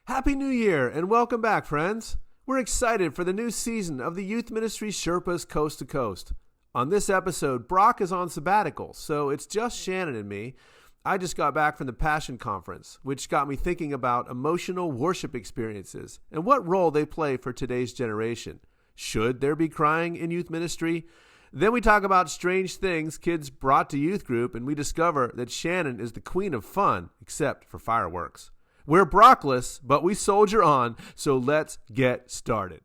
Happy New Year and welcome back, friends. We're excited for the new season of the Youth Ministry Sherpas Coast to Coast. On this episode, Brock is on sabbatical, so it's just Shannon and me. I just got back from the Passion Conference, which got me thinking about emotional worship experiences and what role they play for today's generation. Should there be crying in youth ministry? Then we talk about strange things kids brought to youth group, and we discover that Shannon is the queen of fun, except for fireworks. We're Brockless, but we soldier on, so let's get started.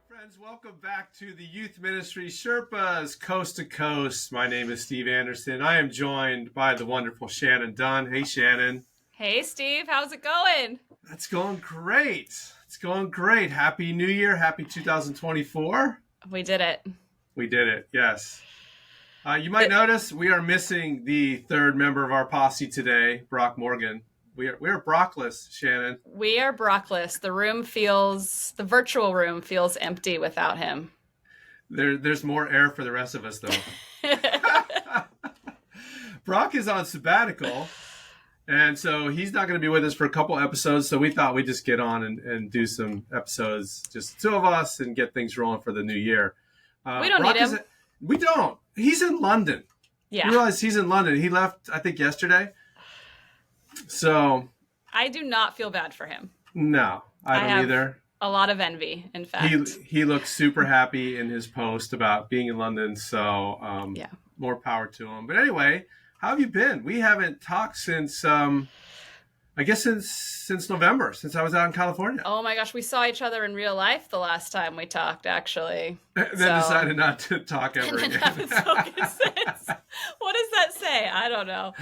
Friends, welcome back to the Youth Ministry Sherpas Coast to Coast. My name is Steve Anderson. I am joined by the wonderful Shannon Dunn. Hey, Shannon. Hey, Steve. How's it going? It's going great. It's going great. Happy New Year. Happy 2024. We did it. We did it. Yes. You might notice we are missing the third member of our posse today, Brock Morgan. We're Brockless, Shannon. We are Brockless. The virtual room feels empty without him. There's more air for the rest of us, though. Brock is on sabbatical, and so he's not going to be with us for a couple episodes, so we thought we'd just get on and do some episodes, just the two of us, and get things rolling for the new year. We don't need him. We don't. He's in London. Yeah. You realize he's in London. He left, I think, yesterday. So I do not feel bad for him. No, I don't either. A lot of envy, in fact. He looks super happy in his post about being in London, so more power to him. But anyway, how have you been? We haven't talked since since November, since I was out in California. Oh my gosh, we saw each other in real life the last time we talked, actually. Decided not to talk ever again. What does that say? I don't know.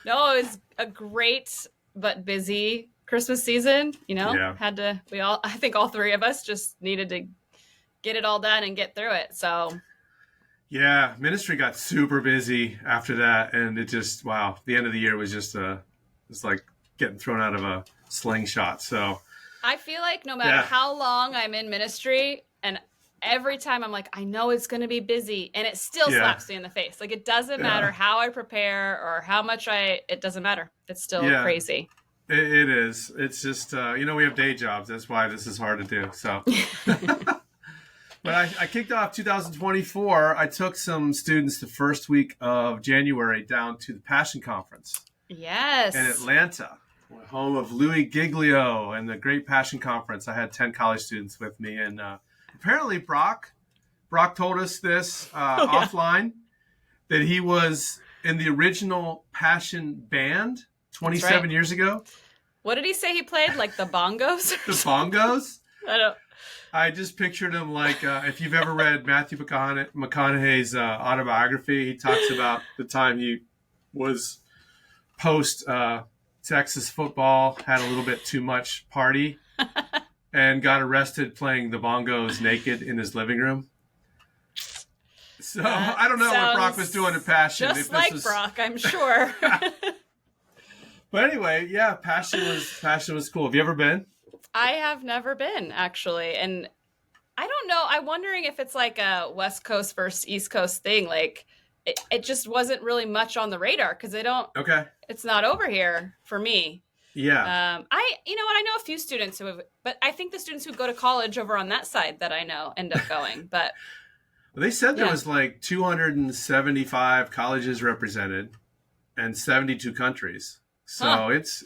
No, it was a great but busy Christmas season. I think all three of us just needed to get it all done and get through it. So yeah, ministry got super busy after that, and it just the end of the year was just it's like getting thrown out of a slingshot. So I feel like no matter how long I'm in ministry, and every time I'm like, I know it's going to be busy, and it still slaps me in the face. Like, it doesn't matter how I prepare or how much it doesn't matter. It's still crazy. It is. It's just, we have day jobs. That's why this is hard to do. So, but I kicked off 2024. I took some students the first week of January down to the Passion Conference. Yes. In Atlanta, home of Louis Giglio and the Great Passion Conference. I had 10 college students with me, and apparently Brock told us this offline, that he was in the original Passion band 27 years ago. What did he say he played? Like the bongos? The bongos? I don't. I just pictured him like, if you've ever read Matthew McConaughey's autobiography, he talks about the time he was post Texas football, had a little bit too much party, and got arrested playing the bongos naked in his living room. So I don't know what Brock was doing at Passion. Just like Brock, I'm sure. But anyway, Passion was cool. Have you ever been? I have never been, actually. And I don't know. I'm wondering if it's like a West Coast versus East Coast thing. Like, it just wasn't really much on the radar because it's not over here for me. Yeah. I know a few students but I think the students who go to college over on that side that I know end up going. But they said there was like 275 colleges represented and 72 countries. So it's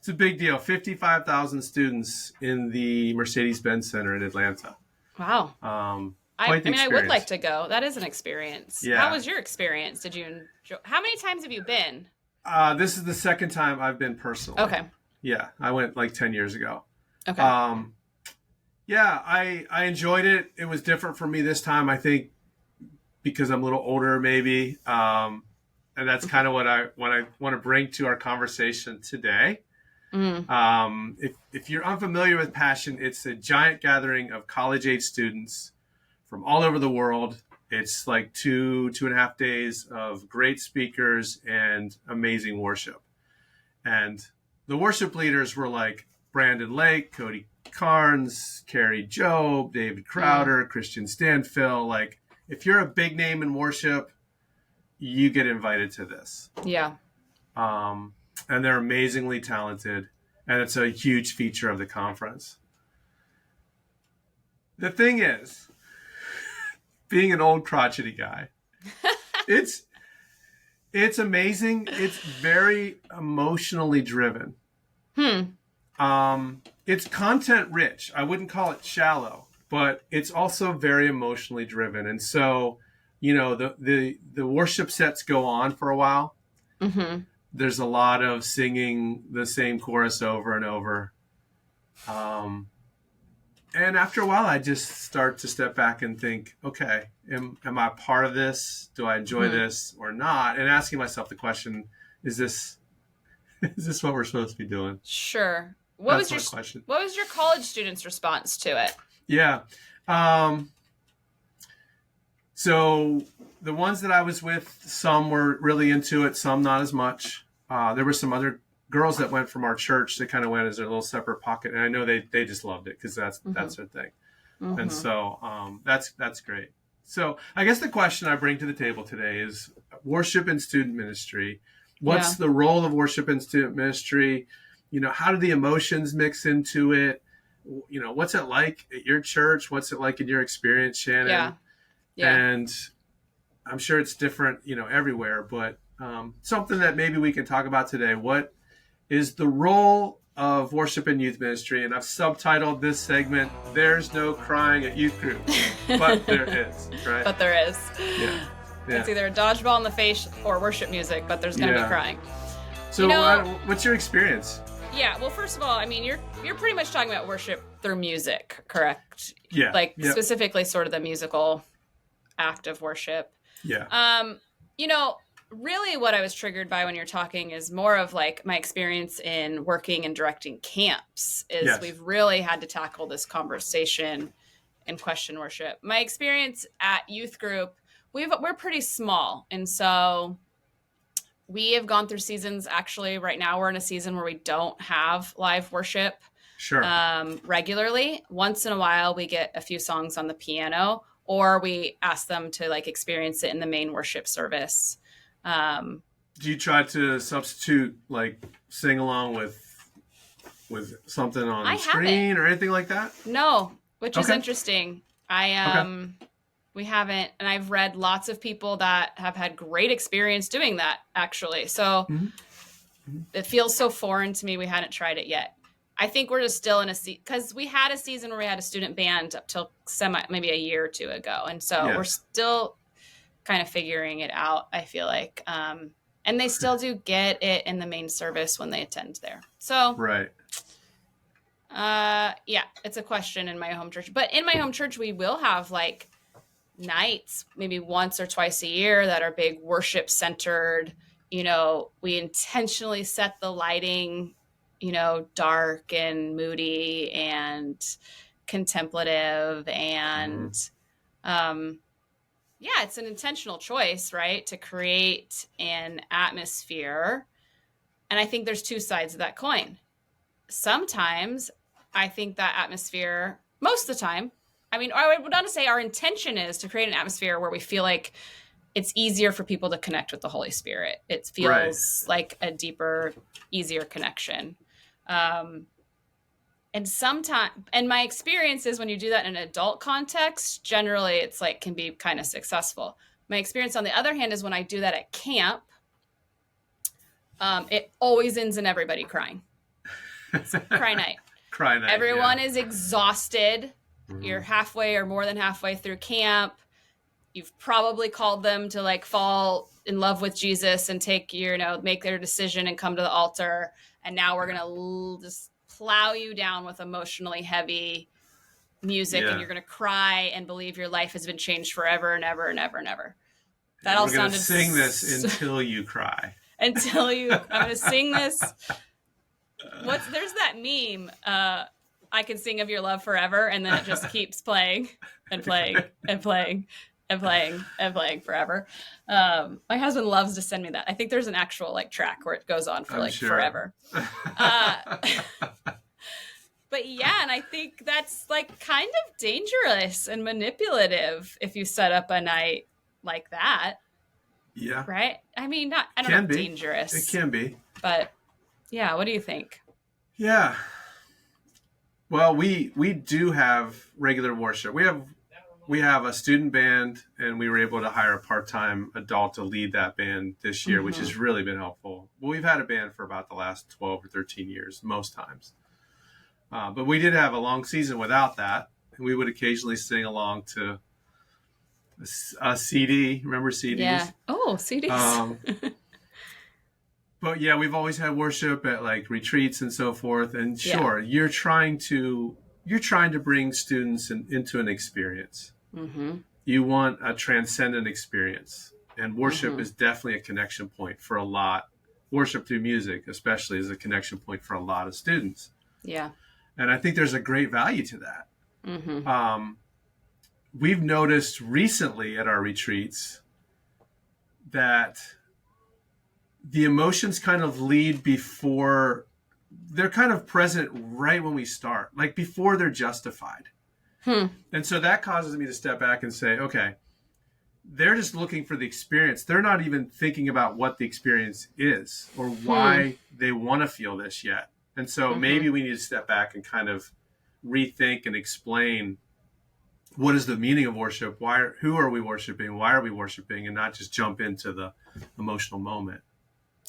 a big deal. 55,000 students in the Mercedes-Benz Center in Atlanta. Wow. I would like to go. That is an experience. Yeah. How was your experience? Did you enjoy? How many times have you been? This is the second time I've been personally. Okay. Yeah, I went like 10 years ago. Okay. I enjoyed it. It was different for me this time, I think, because I'm a little older, maybe. And that's kind of what I want to bring to our conversation today. If you're unfamiliar with Passion, it's a giant gathering of college-age students from all over the world. It's like 2.5 days of great speakers and amazing worship. And the worship leaders were like Brandon Lake, Cody Carnes, Carrie Jobe, David Crowder, Christian Stanfill. Like, if you're a big name in worship, you get invited to this. Yeah. And they're amazingly talented, and it's a huge feature of the conference. The thing is, being an old crotchety guy, it's amazing. It's very emotionally driven. It's content rich. I wouldn't call it shallow, but it's also very emotionally driven. And so, the worship sets go on for a while. Mm-hmm. There's a lot of singing the same chorus over and over. And after a while, I just start to step back and think, okay, am I part of this? Do I enjoy this or not? And asking myself the question, is this what we're supposed to be doing? Sure. What was your college students' response to it? Yeah. So the ones that I was with, some were really into it, some not as much. There were some other girls that went from our church that kind of went as their little separate pocket. And I know they just loved it because that's their thing. Mm-hmm. And so that's great. So I guess the question I bring to the table today is worship and student ministry. What's the role of worship and student ministry? How do the emotions mix into it? What's it like at your church? What's it like in your experience, Shannon? Yeah. And I'm sure it's different, everywhere, but something that maybe we can talk about today. What is the role of worship and youth ministry? And I've subtitled this segment, "There's No Crying at Youth Group," but there is, right? But there is. Yeah. It's either a dodgeball in the face or worship music, but there's going to be crying. So what's your experience? Yeah, well, first of all, I mean, you're pretty much talking about worship through music, correct? Yeah. Specifically sort of the musical act of worship. Yeah. Really what I was triggered by when you're talking is more of like my experience in working and directing camps is we've really had to tackle this conversation and question worship. My experience at youth group, we're pretty small. And so we have gone through seasons. Actually, right now we're in a season where we don't have live worship regularly. Once in a while, we get a few songs on the piano, or we ask them to like experience it in the main worship service. Do you try to substitute, like sing along with something on the screen or anything like that? No, which is interesting. We haven't, and I've read lots of people that have had great experience doing that, actually. So it feels so foreign to me. We hadn't tried it yet. I think we're just still in a season, because we had a season where we had a student band up till maybe a year or two ago. And so we're still kind of figuring it out, I feel like. And they still do get it in the main service when they attend there. So, it's a question in my home church. But in my home church, we will have like nights, maybe once or twice a year, that are big worship centered. We intentionally set the lighting, dark and moody and contemplative. And, it's an intentional choice, right? To create an atmosphere. And I think there's two sides of that coin. Sometimes I think that atmosphere, most of the time, I would not say our intention is to create an atmosphere where we feel like it's easier for people to connect with the Holy Spirit. It feels like a deeper, easier connection. And my experience is when you do that in an adult context, generally it's like can be kind of successful. My experience on the other hand is when I do that at camp, it always ends in everybody crying. It's cry night. Cry night. Everyone is exhausted. You're halfway or more than halfway through camp. You've probably called them to like fall in love with Jesus and make their decision and come to the altar. And now we're going to just plow you down with emotionally heavy music, and you're going to cry and believe your life has been changed forever and ever and ever and ever. That all sounded. We're going to sing this until you cry. I'm going to sing this. There's that meme. I can sing of your love forever, and then it just keeps playing and playing and playing. and playing forever. My husband loves to send me that. I think there's an actual like track where it goes on for like forever. But yeah, and I think that's like kind of dangerous and manipulative if you set up a night like that. Yeah. Right? I mean, I don't know, dangerous. It can be. But yeah, what do you think? Yeah. Well, we do have regular worship. We have a student band, and we were able to hire a part-time adult to lead that band this year, which has really been helpful. Well, we've had a band for about the last 12 or 13 years, most times. But we did have a long season without that, and we would occasionally sing along to a CD. Remember CDs? Yeah. Oh, CDs. But yeah, we've always had worship at like retreats and so forth. And sure, you're trying to bring students into an experience. Mm-hmm. You want a transcendent experience, and worship is definitely a connection point for a lot. Worship through music, especially, is a connection point for a lot of students. Yeah. And I think there's a great value to that. We've noticed recently at our retreats that the emotions kind of lead before they're kind of present right when we start, like before they're justified. And so that causes me to step back and say, okay, they're just looking for the experience. They're not even thinking about what the experience is or why they want to feel this yet. And so maybe we need to step back and kind of rethink and explain what is the meaning of worship? Who are we worshiping? Why are we worshiping? And not just jump into the emotional moment.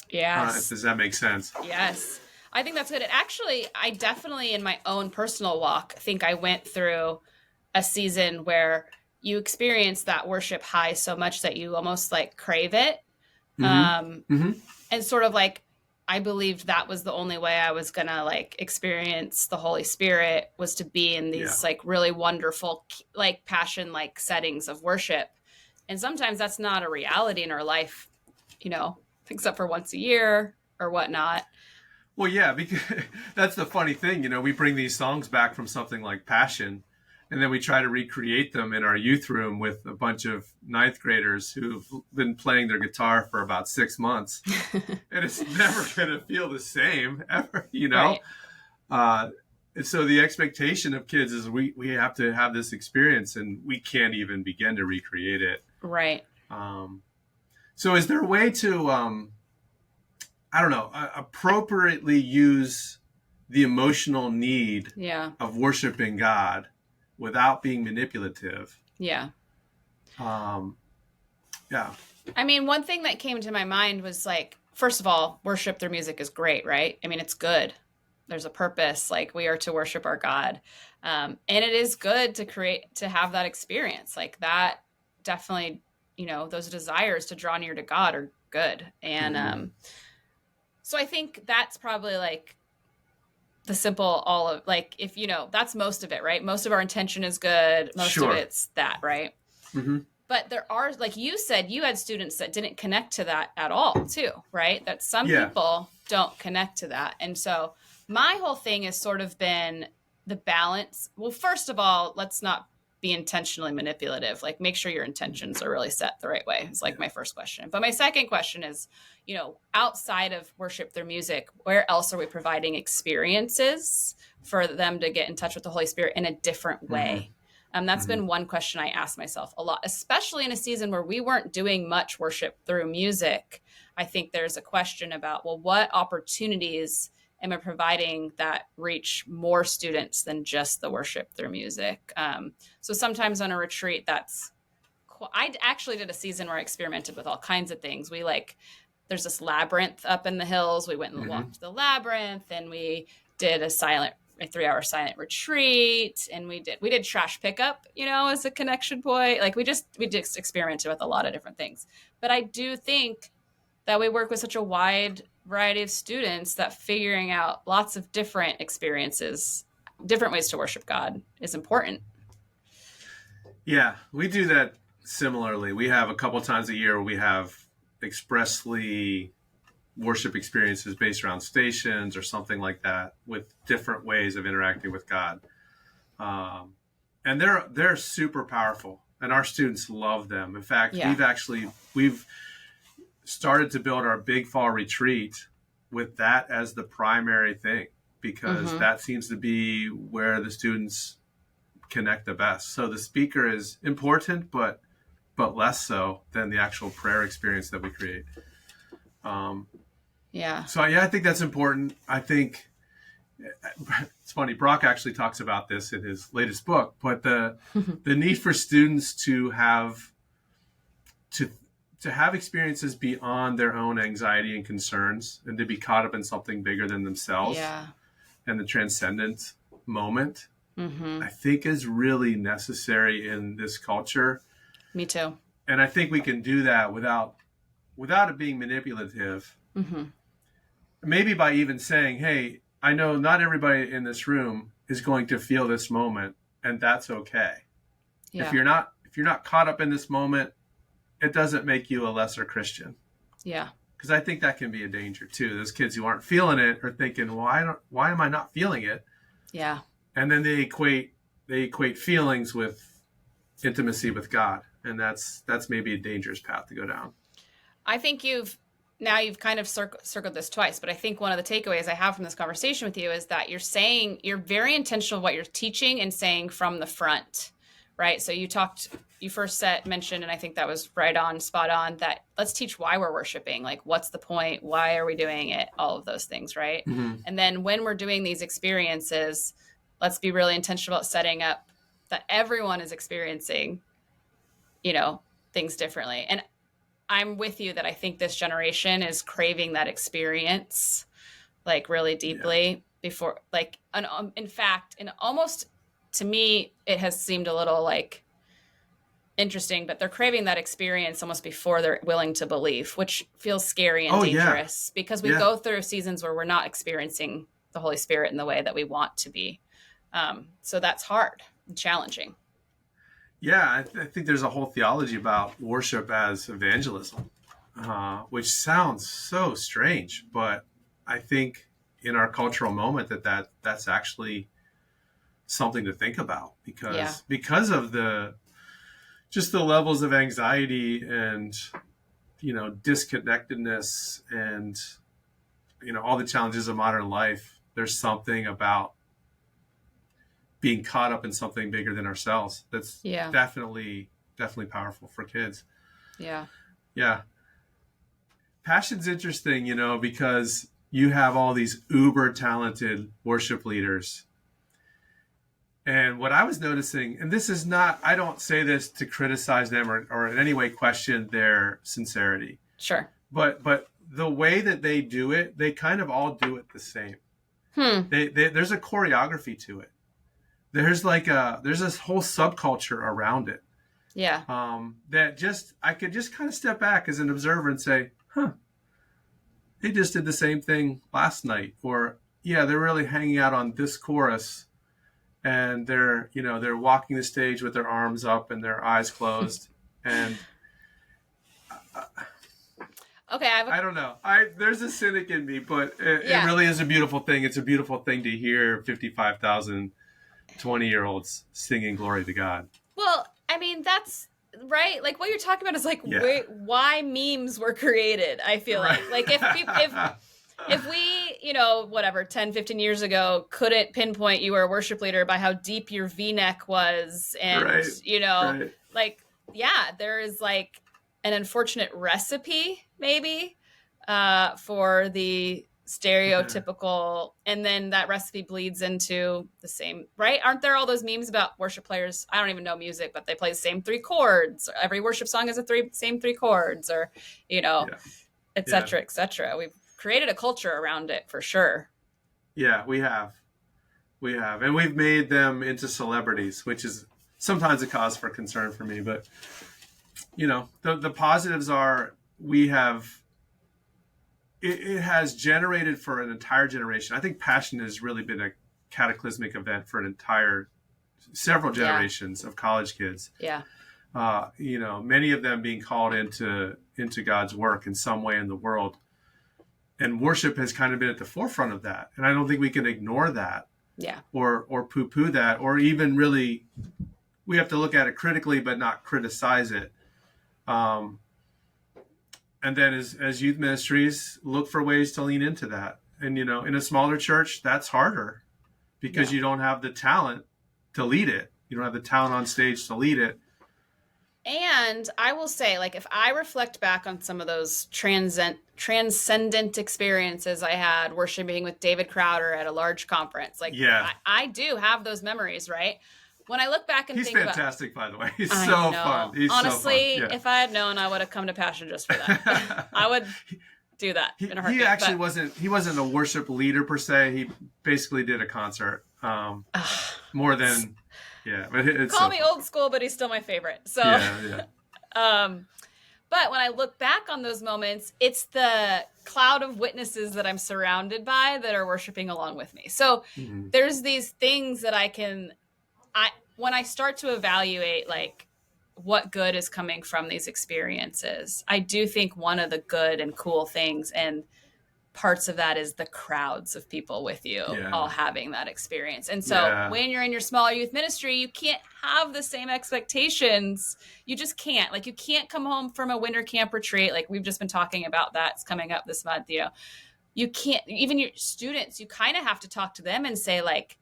Yes. Does that make sense? Yes. I think that's good. And actually, I definitely, in my own personal walk, think I went through a season where you experience that worship high so much that you almost like crave it. And sort of like, I believed that was the only way I was going to like experience the Holy Spirit, was to be in these like really wonderful, like passion, like settings of worship. And sometimes that's not a reality in our life, except for once a year or whatnot. Well, yeah, because that's the funny thing. We bring these songs back from something like Passion, and then we try to recreate them in our youth room with a bunch of ninth graders who've been playing their guitar for about 6 months. And it's never going to feel the same ever, Right. And so the expectation of kids is we have to have this experience, and we can't even begin to recreate it. Right. So is there a way to, appropriately use the emotional need of worshiping God without being manipulative? Yeah. Yeah. I mean, one thing that came to my mind was like, first of all, worship through music is great, right? I mean, it's good. There's a purpose. Like, we are to worship our God. And it is good to have that experience. Like, that definitely, those desires to draw near to God are good. And so I think that's probably like the simple if that's most of it, right? Most of our intention is good. Most of it's that, right? But there are, like you said, you had students that didn't connect to that at all too, right? That some people don't connect to that. And so my whole thing has sort of been the balance. Well, first of all, let's not be intentionally manipulative. Like, make sure your intentions are really set the right way. It's like my first question. But my second question is, outside of worship through music, where else are we providing experiences for them to get in touch with the Holy Spirit in a different way? That's been one question I ask myself a lot, especially in a season where we weren't doing much worship through music. I think there's a question about, well, what opportunities am I providing that reach more students than just the worship through music? So sometimes on a retreat, I actually did a season where I experimented with all kinds of things. There's this labyrinth up in the hills. We went and walked the labyrinth, and we did a 3-hour silent retreat, and we did trash pickup, as a connection point. Like, we just experimented with a lot of different things. But I do think that we work with such a wide variety of students that figuring out lots of different experiences, different ways to worship God is important. Yeah, we do that similarly. We have a couple times a year where we have expressly worship experiences based around stations or something like that, with different ways of interacting with God. And they're super powerful. and our students love them. In fact, Yeah. we've started to build our big fall retreat with that as the primary thing, because that seems to be where the students connect the best. So the speaker is important, but less so than the actual prayer experience that we create. So yeah, I think that's important. I think it's funny. Brock actually talks about this in his latest book, but the need for students to have experiences beyond their own anxiety and concerns, and to be caught up in something bigger than themselves, and the transcendent moment, I think is really necessary in this culture. Me too. And I think we can do that without it being manipulative. Maybe by even saying, hey, I know not everybody in this room is going to feel this moment, and that's okay. If you're not caught up in this moment, it doesn't make you a lesser Christian. Yeah. Because I think that can be a danger too. Those kids who aren't feeling it are thinking, well, why am I not feeling it? Yeah. And then they equate feelings with intimacy with God. And that's maybe a dangerous path to go down. I think you've kind of circled this twice, but I think one of the takeaways I have from this conversation with you is that you're very intentional what you're teaching and saying from the front, right? So you first mentioned, and I think that was spot on, that let's teach why we're worshiping. Like, what's the point? Why are we doing it? All of those things, right? And then when we're doing these experiences, let's be really intentional about setting up that everyone is experiencing, things differently. And I'm with you that I think this generation is craving that experience, like, really deeply before, like, in fact, and almost to me, it has seemed a little like interesting, but they're craving that experience almost before they're willing to believe, which feels scary and dangerous because we go through seasons where we're not experiencing the Holy Spirit in the way that we want to be. So that's hard and challenging. Yeah, I think there's a whole theology about worship as evangelism, which sounds so strange, but I think in our cultural moment that's actually something to think about, because of the levels of anxiety and disconnectedness and all the challenges of modern life. There's something about being caught up in something bigger than ourselves that's definitely powerful for kids. Yeah. Passion's interesting, because you have all these uber talented worship leaders. And what I was noticing, and this is not, I don't say this to criticize them or in any way question their sincerity. Sure. But the way that they do it, they kind of all do it the same. There's a choreography to it. There's this whole subculture around it. Yeah. That I could just kind of step back as an observer and say, they just did the same thing last night. Or, they're really hanging out on this chorus. And they're walking the stage with their arms up and their eyes closed. And okay, I don't know. There's a cynic in me, but it really is a beautiful thing. It's a beautiful thing to hear 55,000 20-year-olds singing glory to God. Well, I mean, that's right. Like, what you're talking about is like why memes were created. I feel like if we, whatever, 10, 15 years ago, couldn't pinpoint you were a worship leader by how deep your V-neck was. And, there is like an unfortunate recipe maybe for the stereotypical, and then that recipe bleeds into the same, right? Aren't there all those memes about worship players? I don't even know music, but they play the same 3 chords. Every worship song has same 3 chords, or, et cetera, et cetera. We've created a culture around it for sure. Yeah, we have. And we've made them into celebrities, which is sometimes a cause for concern for me. But, the positives are it has generated for an entire generation. I think Passion has really been a cataclysmic event for several generations of college kids. Yeah. Many of them being called into God's work in some way in the world. And worship has kind of been at the forefront of that. And I don't think we can ignore that. Yeah. Or poo-poo that, or even really we have to look at it critically, but not criticize it. And then as youth ministries, look for ways to lean into that. And, in a smaller church, that's harder because you don't have the talent to lead it. You don't have the talent on stage to lead it. And I will say, like, if I reflect back on some of those transcendent experiences I had worshiping with David Crowder at a large conference, like, I do have those memories, right? When I look back and He's think fantastic, by the way. He's I so know. fun. He's honestly, so fun. Yeah. If I had known, I would have come to Passion just for that. I would do that in a heartbeat. He actually wasn't a worship leader per se. He basically did a concert. More than but it's call me old school, but he's still my favorite. So but when I look back on those moments, it's the cloud of witnesses that I'm surrounded by that are worshiping along with me. So there's these things that when I start to evaluate like what good is coming from these experiences, I do think one of the good and cool things and parts of that is the crowds of people with you all having that experience. And so when you're in your smaller youth ministry, you can't have the same expectations. You just can't. Like, you can't come home from a winter camp retreat. Like, we've just been talking about that. It's coming up this month. You can't, even your students, you kind of have to talk to them and say, like,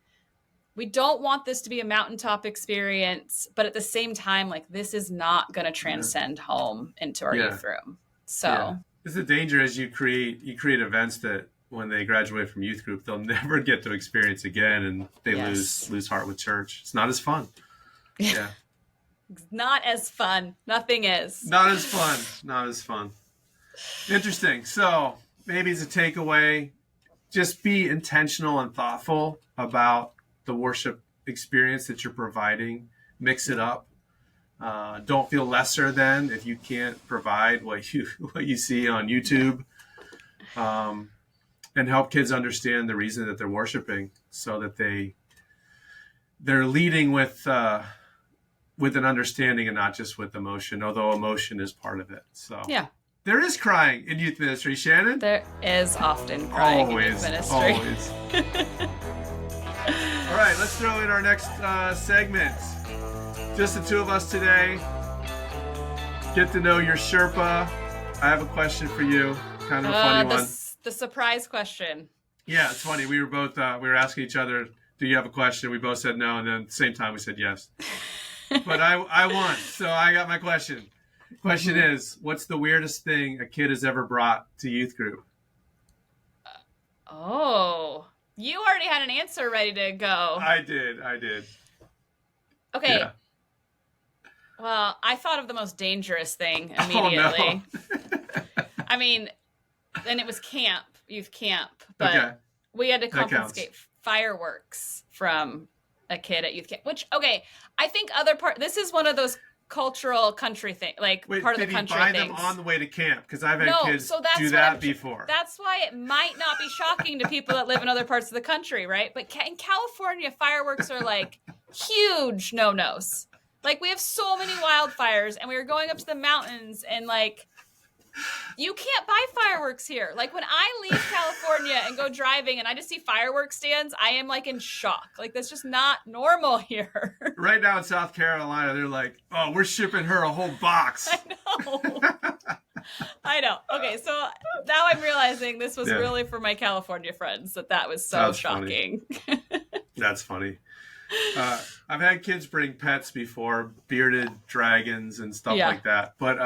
we don't want this to be a mountaintop experience, but at the same time, like, this is not going to transcend home into our youth room. So it's the danger as you create events that when they graduate from youth group, they'll never get to experience again, and they lose heart with church. It's not as fun. Yeah. Not as fun. Nothing is. Not as fun. Not as fun. Interesting. So maybe as a takeaway, just be intentional and thoughtful about the worship experience that you're providing. Mix it up. Don't feel lesser than if you can't provide what you see on YouTube, and help kids understand the reason that they're worshiping, so that they're leading with an understanding and not just with emotion, although emotion is part of it. So there is crying in youth ministry, Shannon. There is often crying in youth ministry. Always. All right, let's throw in our next segment. Just the two of us today. Get to know your Sherpa. I have a question for you. Kind of a funny one. The surprise question. Yeah, it's funny. We were both we were asking each other, do you have a question? We both said no, and then at the same time we said yes. But I won, so I got my question. Question is, what's the weirdest thing a kid has ever brought to youth group? You already had an answer ready to go. I did. Okay. Yeah. Well, I thought of the most dangerous thing immediately. Oh, no. I mean, and it was youth camp, but we had to confiscate fireworks from a kid at youth camp, which, I think this is one of those cultural country thing, like part of the country things. Did he buy them on the way to camp? Because I've had kids do that before. That's why it might not be shocking to people that live in other parts of the country, right? But in California, fireworks are like huge no-nos. Like, we have so many wildfires, and we were going up to the mountains, and like, you can't buy fireworks here. Like, when I leave California and go driving and I just see fireworks stands, I am like in shock. Like, that's just not normal here. Right now in South Carolina, they're like, oh, we're shipping her a whole box. I know. Okay, so now I'm realizing this was really for my California friends, that was so shocking. That's funny. I've had kids bring pets before, bearded dragons and stuff like that. But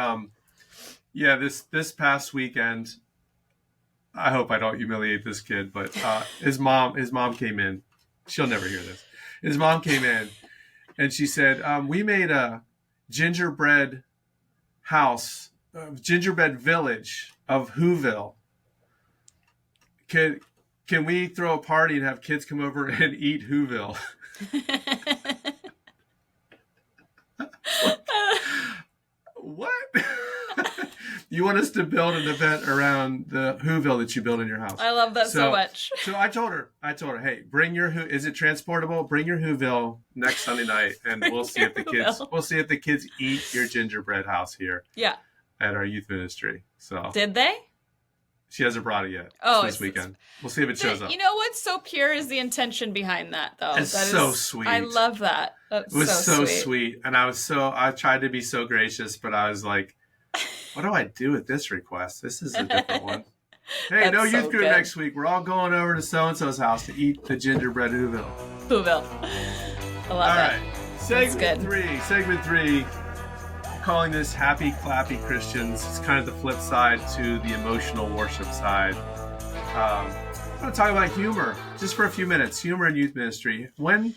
this past weekend, I hope I don't humiliate this kid, but his mom came in. She'll never hear this. His mom came in and she said, we made a gingerbread house, gingerbread village of Whoville. Can we throw a party and have kids come over and eat Whoville? What? You want us to build an event around the Whoville that you build in your house? I love that so much. So I told her, hey, bring your is it transportable? Bring your Whoville next Sunday night, and we'll see if the kids eat your gingerbread house here. Yeah. At our youth ministry. So did they? She hasn't brought it yet. This weekend. We'll see if it shows up. You know what's so pure is the intention behind that, though. It's so sweet. I love that. That's It was so sweet. sweet. And I tried to be so gracious, but I was like, what do I do with this request? This is a different one. Hey, no youth group next week. We're all going over to so-and-so's house to eat the gingerbread Whoville. Whoville. I love it. All right. Segment three. Calling this Happy Clappy Christians. It's kind of the flip side to the emotional worship side. I'm going to talk about humor just for a few minutes. Humor in youth ministry. When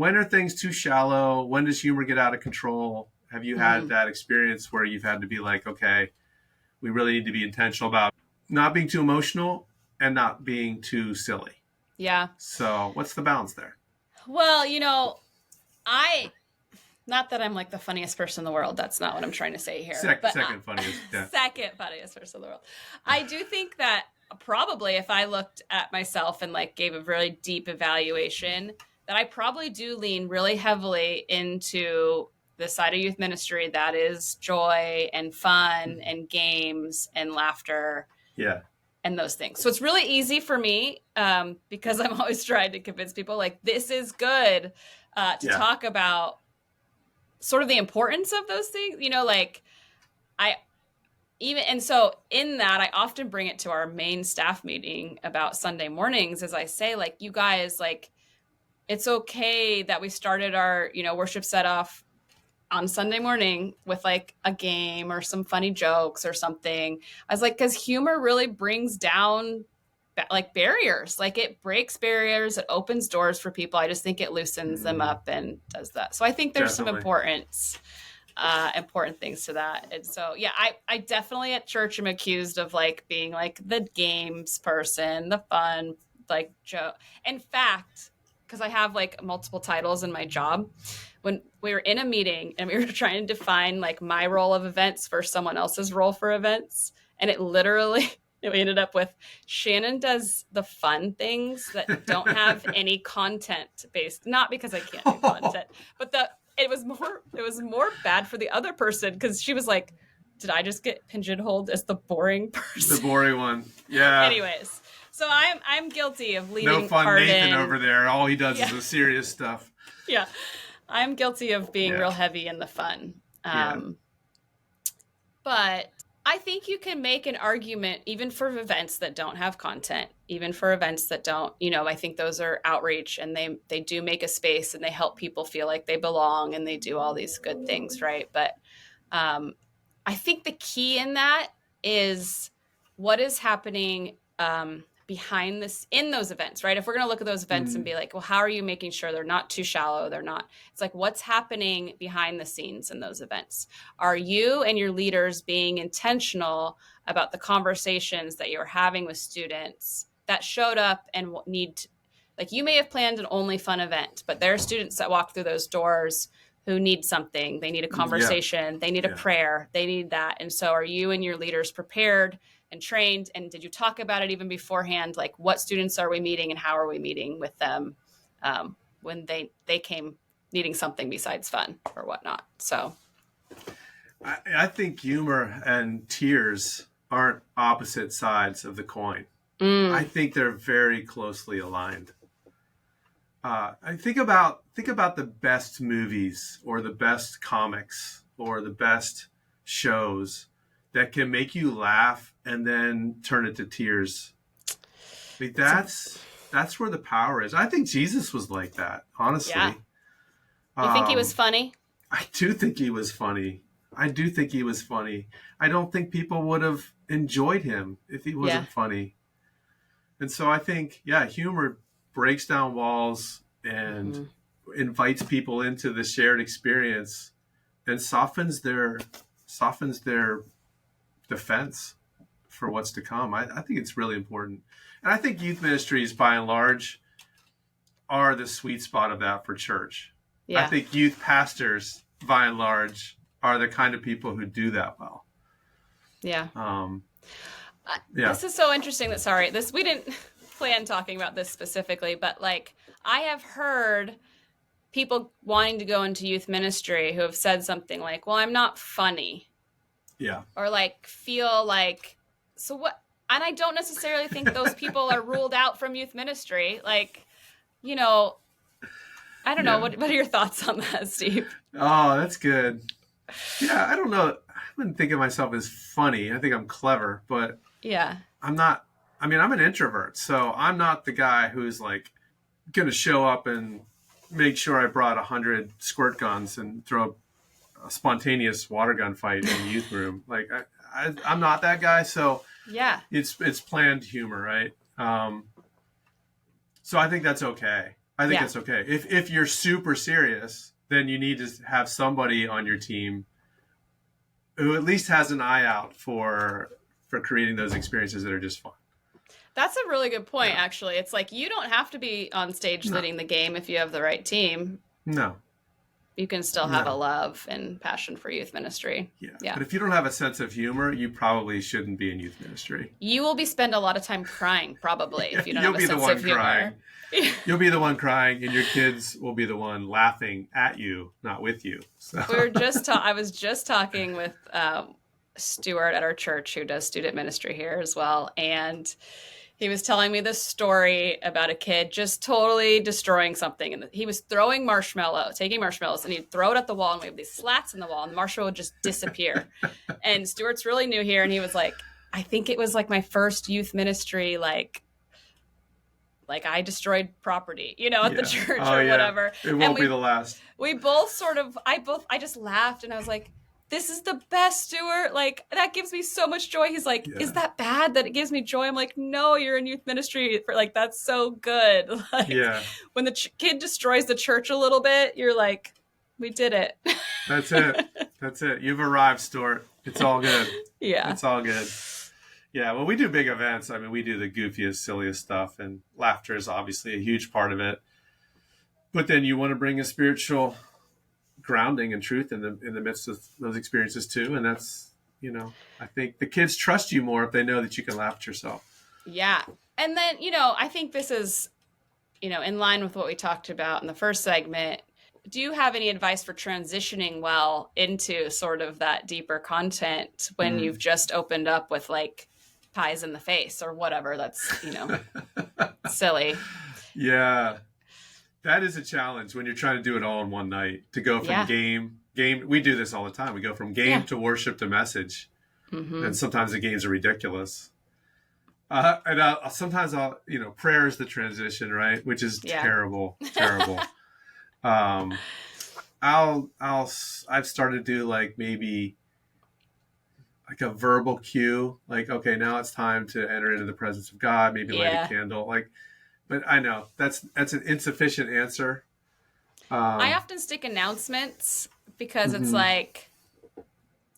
are things too shallow? When does humor get out of control? Have you had that experience where you've had to be like, okay, we really need to be intentional about not being too emotional and not being too silly? Yeah. So what's the balance there? Well, not that I'm like the funniest person in the world. That's not what I'm trying to say here. Second funniest. Yeah. Second funniest person in the world. I do think that probably if I looked at myself and like gave a really deep evaluation, that I probably do lean really heavily into the side of youth ministry that is joy and fun and games and laughter. Yeah. And those things. So it's really easy for me because I'm always trying to convince people like this is good to talk about sort of the importance of those things, so in that, I often bring it to our main staff meeting about Sunday mornings as I say, like, you guys, like, it's okay that we started our, worship set off on Sunday morning with like a game or some funny jokes or something. I was like, because humor really brings down like barriers, like it breaks barriers, it opens doors for people. I just think it loosens them up and does that. So I think there's some important things to that. And so, yeah, I definitely at church am accused of like being like the games person, the fun, like joke. In fact, because I have like multiple titles in my job, when we were in a meeting and we were trying to define like my role of events for someone else's role for events, and it literally we ended up with Shannon does the fun things that don't have any content based, not because I can't do content, but it was more bad for the other person because she was like, did I just get pigeonholed as the boring person? The boring one. Yeah. Anyways, so I'm guilty of leading no fun part Nathan in. Over there. All he does is the serious stuff. Yeah. I'm guilty of being real heavy in the fun. But I think you can make an argument even for events that don't have content, even for events that don't, I think those are outreach and they do make a space and they help people feel like they belong and they do all these good things, right? But I think the key in that is what is happening behind this in those events, right? If we're going to look at those events and be like, well, how are you making sure they're not too shallow? They're not. It's like, what's happening behind the scenes in those events? Are you and your leaders being intentional about the conversations that you're having with students that showed up and like you may have planned an only fun event, but there are students that walk through those doors who need something. They need a conversation. They need a prayer. They need that. And so are you and your leaders prepared and trained? And did you talk about it even beforehand? Like what students are we meeting and how are we meeting with them when they came needing something besides fun or whatnot? So I think humor and tears aren't opposite sides of the coin. I think they're very closely aligned. I think about the best movies or the best comics or the best shows that can make you laugh and then turn it to tears. I mean, that's where the power is. I think Jesus was like that, honestly. Yeah. You think he was funny? I do think he was funny. I don't think people would have enjoyed him if he wasn't funny. And so I think, humor breaks down walls and invites people into the shared experience and softens their defense for what's to come. I think it's really important. And I think youth ministries, by and large, are the sweet spot of that for church. Yeah. I think youth pastors, by and large, are the kind of people who do that well. Yeah. This is so interesting we didn't plan talking about this specifically, but like I have heard people wanting to go into youth ministry who have said something like, well, I'm not funny. Yeah. Or like feel like, so what? And I don't necessarily think those people are ruled out from youth ministry. Like, I don't know. What are your thoughts on that, Steve? Oh, that's good. Yeah, I don't know. I wouldn't think of myself as funny. I think I'm clever, but I'm not. I mean, I'm an introvert, so I'm not the guy who's like going to show up and make sure I brought 100 squirt guns and throw a spontaneous water gun fight in the youth room. Like I'm not that guy. So it's planned humor, right? So I think that's okay. I think it's okay. If you're super serious, then you need to have somebody on your team who at least has an eye out for creating those experiences that are just fun. That's a really good point, actually. It's like you don't have to be on stage leading the game if you have the right team. No. You can still have a love and passion for youth ministry. Yeah. But if you don't have a sense of humor, you probably shouldn't be in youth ministry. You will spend a lot of time crying, probably, if you don't have a sense of humor. Crying. You'll be the one crying, and your kids will be the one laughing at you, not with you. So. I was just talking with Stuart at our church, who does student ministry here as well, and he was telling me this story about a kid just totally destroying something. And he was taking marshmallows, and he'd throw it at the wall, and we have these slats in the wall, and the marshmallow would just disappear. And Stuart's really new here, and he was like, I think it was like my first youth ministry, like I destroyed property, at the church or whatever. It won't be the last. We both I just laughed, and I was like, this is the best, Stuart. Like, that gives me so much joy. He's like, is that bad that it gives me joy? I'm like, no, you're in youth ministry. That's so good. When the kid destroys the church a little bit, you're like, we did it. That's it. You've arrived, Stuart. It's all good. It's all good. Yeah, well, we do big events. I mean, we do the goofiest, silliest stuff, and laughter is obviously a huge part of it. But then you want to bring a spiritual grounding and truth in the midst of those experiences too, and that's I think the kids trust you more if they know that you can laugh at yourself. Yeah, and then I think this is in line with what we talked about in the first segment. Do you have any advice for transitioning well into sort of that deeper content when you've just opened up with like pies in the face or whatever? That's silly. Yeah. That is a challenge when you're trying to do it all in one night, to go from game. We do this all the time. We go from game to worship to message. Mm-hmm. And sometimes the games are ridiculous. Sometimes prayer is the transition, right? Which is terrible. I've started to do like maybe like a verbal cue, like, okay, now it's time to enter into the presence of God, maybe light a candle, but I know that's an insufficient answer. I often stick announcements because it's like,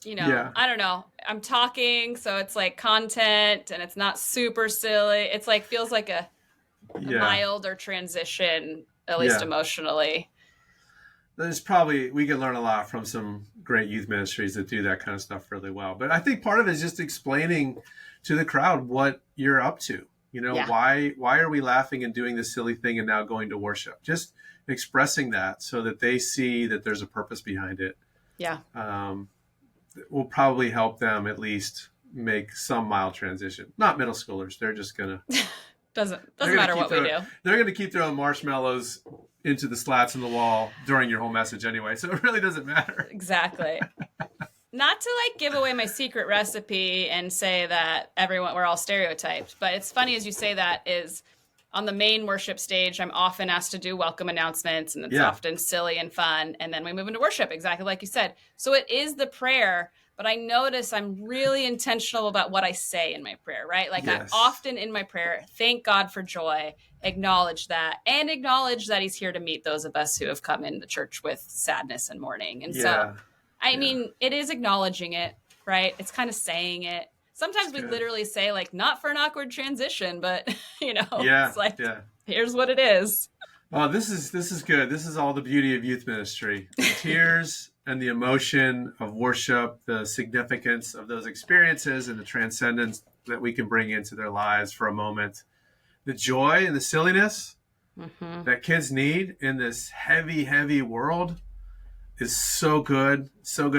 I don't know. I'm talking, so it's like content and it's not super silly. It's like feels like a milder transition, at least emotionally. We can learn a lot from some great youth ministries that do that kind of stuff really well. But I think part of it is just explaining to the crowd what you're up to. Why are we laughing and doing this silly thing and now going to worship? Just expressing that so that they see that there's a purpose behind it. Yeah. Will probably help them at least make some mild transition. Not middle schoolers. They're just going to... Doesn't matter what we do. They're going to keep throwing marshmallows into the slats in the wall during your whole message anyway. So it really doesn't matter. Exactly. Not to like give away my secret recipe and say that we're all stereotyped, but it's funny as you say that is on the main worship stage, I'm often asked to do welcome announcements, and it's often silly and fun. And then we move into worship, exactly like you said. So it is the prayer, but I notice I'm really intentional about what I say in my prayer, right? Like I often in my prayer, thank God for joy, acknowledge that, and acknowledge that he's here to meet those of us who have come into church with sadness and mourning. And so I mean, it is acknowledging it, right? It's kind of saying it. Sometimes we literally say like, not for an awkward transition, but it's like, here's what it is. Oh, this is good. This is all the beauty of youth ministry. The tears and the emotion of worship, the significance of those experiences and the transcendence that we can bring into their lives for a moment. The joy and the silliness that kids need in this heavy, heavy world is so good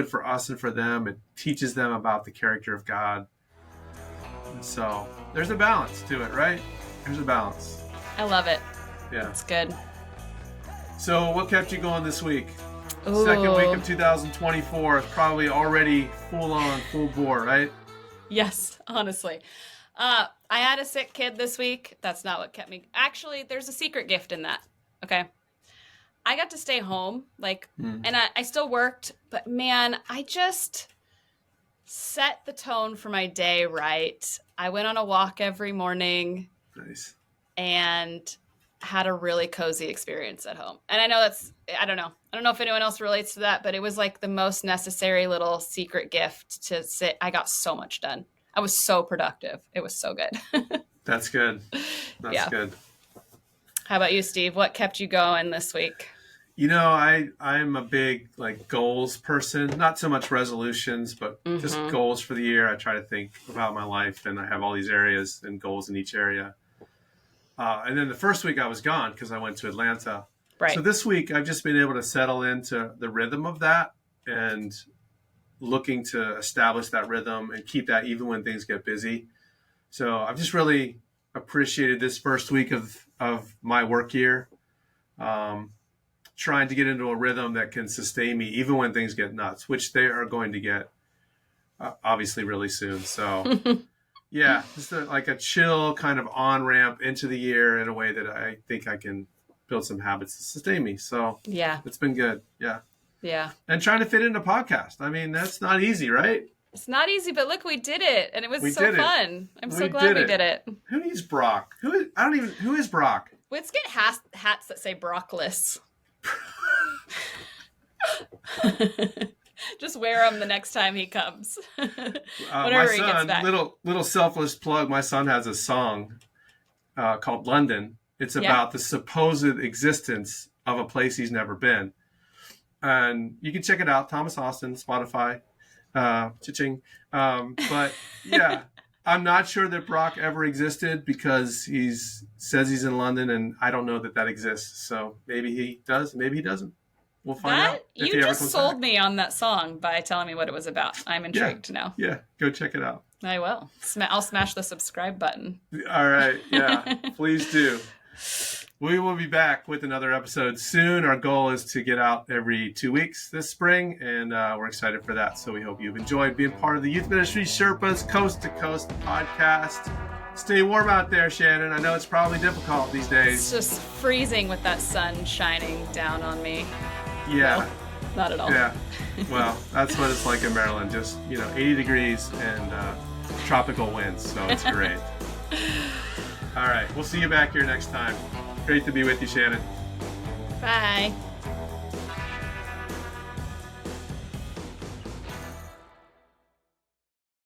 for us and for them. It teaches them about the character of God. And so there's a balance to it, right? There's a balance. I love it. Yeah. It's good. So what kept you going this week? Ooh. Second week of 2024 is probably already full bore, right? Yes, honestly. I had a sick kid this week. That's not what kept me. Actually, there's a secret gift in that. Okay. I got to stay home, and I still worked, but man, I just set the tone for my day right. I went on a walk every morning. Nice. And had a really cozy experience at home. And I know I don't know if anyone else relates to that, but it was like the most necessary little secret gift to sit. I got so much done. I was so productive. It was so good. That's good. That's good. How about you, Steve? What kept you going this week? I'm a big goals person, not so much resolutions, but just goals for the year. I try to think about my life, and I have all these areas and goals in each area. And then the first week I was gone because I went to Atlanta. Right. So this week I've just been able to settle into the rhythm of that and looking to establish that rhythm and keep that even when things get busy. So I've just really appreciated this first week of my work year. Trying to get into a rhythm that can sustain me even when things get nuts, which they are going to get obviously really soon. So yeah, just a chill kind of on-ramp into the year in a way that I think I can build some habits to sustain me. So yeah, it's been good. Yeah. Yeah. And trying to fit in a podcast. I mean, that's not easy, right? It's not easy, but look, we did it, and it was so fun. I'm so glad we did it. Who needs Brock? Who is Brock? Let's get hats that say Brockless. Just wear them the next time he comes. Whenever he gets back. Little selfless plug. My son has a song called London. It's about the supposed existence of a place he's never been. And you can check it out. Thomas Austin, Spotify, cha-ching. But yeah, I'm not sure that Brock ever existed because he says he's in London, and I don't know that exists. So maybe he does, maybe he doesn't. We'll find out. You just sold me on that song by telling me what it was about. I'm intrigued to know. Yeah, go check it out. I will. I'll smash the subscribe button. All right. Yeah, please do. We will be back with another episode soon. Our goal is to get out every 2 weeks this spring, and we're excited for that. So we hope you've enjoyed being part of the Youth Ministry Sherpas Coast to Coast podcast. Stay warm out there, Shannon. I know it's probably difficult these days. It's just freezing with that sun shining down on me. Yeah. No, not at all. Yeah. Well, that's what it's like in Maryland. Just, 80 degrees and tropical winds. So it's great. All right. We'll see you back here next time. Great to be with you, Shannon. Bye.